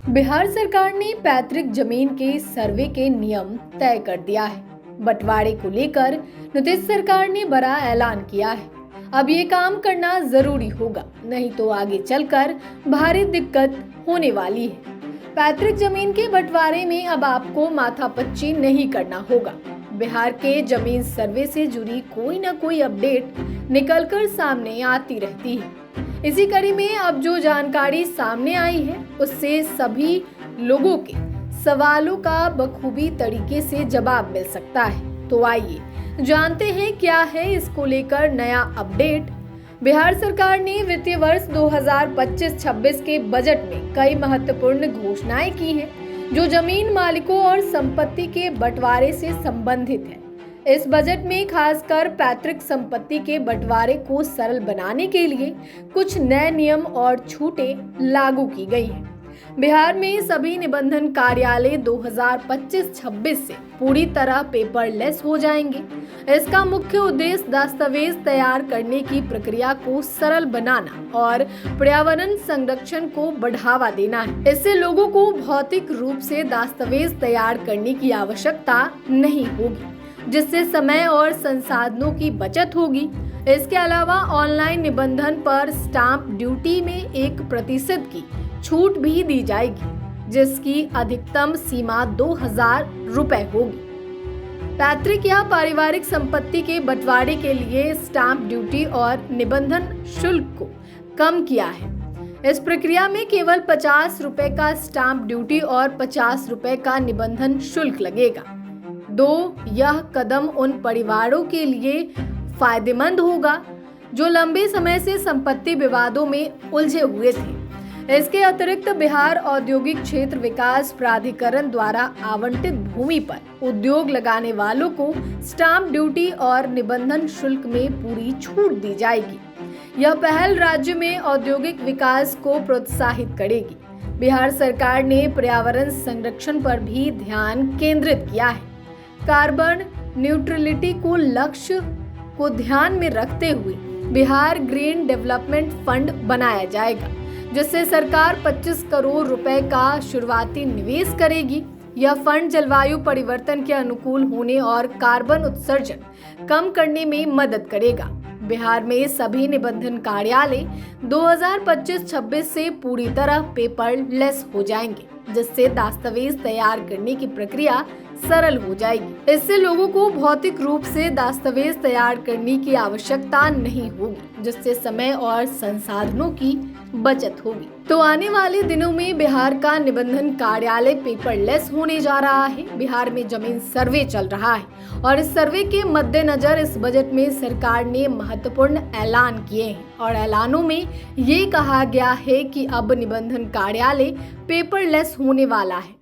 बिहार सरकार ने पैतृक जमीन के सर्वे के नियम तय कर दिया है। बंटवारे को लेकर नीतीश सरकार ने बड़ा ऐलान किया है। अब ये काम करना जरूरी होगा, नहीं तो आगे चलकर भारी दिक्कत होने वाली है। पैतृक जमीन के बंटवारे में अब आपको माथापच्ची नहीं करना होगा। बिहार के जमीन सर्वे से जुड़ी कोई न कोई अपडेट निकलकर सामने आती रहती है। इसी कड़ी में अब जो जानकारी सामने आई है, उससे सभी लोगों के सवालों का बखूबी तरीके से जवाब मिल सकता है। तो आइए जानते हैं क्या है इसको लेकर नया अपडेट। बिहार सरकार ने वित्तीय वर्ष 2025-26 के बजट में कई महत्वपूर्ण घोषणाएं की हैं, जो जमीन मालिकों और संपत्ति के बंटवारे से संबंधित है। इस बजट में खासकर पैतृक संपत्ति के बंटवारे को सरल बनाने के लिए कुछ नए नियम और छूटें लागू की गई हैं। बिहार में सभी निबंधन कार्यालय 2025-26 से पूरी तरह पेपरलेस हो जाएंगे। इसका मुख्य उद्देश्य दस्तावेज तैयार करने की प्रक्रिया को सरल बनाना और पर्यावरण संरक्षण को बढ़ावा देना है। इससे लोगों को भौतिक रूप से दस्तावेज तैयार करने की आवश्यकता नहीं होगी, जिससे समय और संसाधनों की बचत होगी। इसके अलावा ऑनलाइन निबंधन पर स्टाम्प ड्यूटी में 1% की छूट भी दी जाएगी, जिसकी अधिकतम सीमा 2000 रुपए होगी। पैतृक या पारिवारिक संपत्ति के बंटवारे के लिए स्टाम्प ड्यूटी और निबंधन शुल्क को कम किया है। इस प्रक्रिया में केवल 50 रुपए का स्टाम्प ड्यूटी और 50 रुपए का निबंधन शुल्क लगेगा। यह कदम उन परिवारों के लिए फायदेमंद होगा जो लंबे समय से संपत्ति विवादों में उलझे हुए थे। इसके अतिरिक्त बिहार औद्योगिक क्षेत्र विकास प्राधिकरण द्वारा आवंटित भूमि पर उद्योग लगाने वालों को स्टाम्प ड्यूटी और निबंधन शुल्क में पूरी छूट दी जाएगी। यह पहल राज्य में औद्योगिक विकास को प्रोत्साहित करेगी। बिहार सरकार ने पर्यावरण संरक्षण पर भी ध्यान केंद्रित किया है। कार्बन न्यूट्रलिटी को लक्ष्य को ध्यान में रखते हुए बिहार ग्रीन डेवलपमेंट फंड बनाया जाएगा, जिससे सरकार 25 करोड़ रुपए का शुरुआती निवेश करेगी। यह फंड जलवायु परिवर्तन के अनुकूल होने और कार्बन उत्सर्जन कम करने में मदद करेगा। बिहार में सभी निबंधन कार्यालय 2025-26 से पूरी तरह पेपरलेस हो जाएंगे, जिससे दस्तावेज तैयार करने की प्रक्रिया सरल हो जाएगी। इससे लोगों को भौतिक रूप से दस्तावेज तैयार करने की आवश्यकता नहीं होगी, जिससे समय और संसाधनों की बचत होगी। तो आने वाले दिनों में बिहार का निबंधन कार्यालय पेपरलेस होने जा रहा है। बिहार में जमीन सर्वे चल रहा है और इस सर्वे के मद्देनजर इस बजट में सरकार ने महत्वपूर्ण ऐलान किए हैं और ऐलानों में ये कहा गया है कि अब निबंधन कार्यालय पेपरलेस होने वाला है।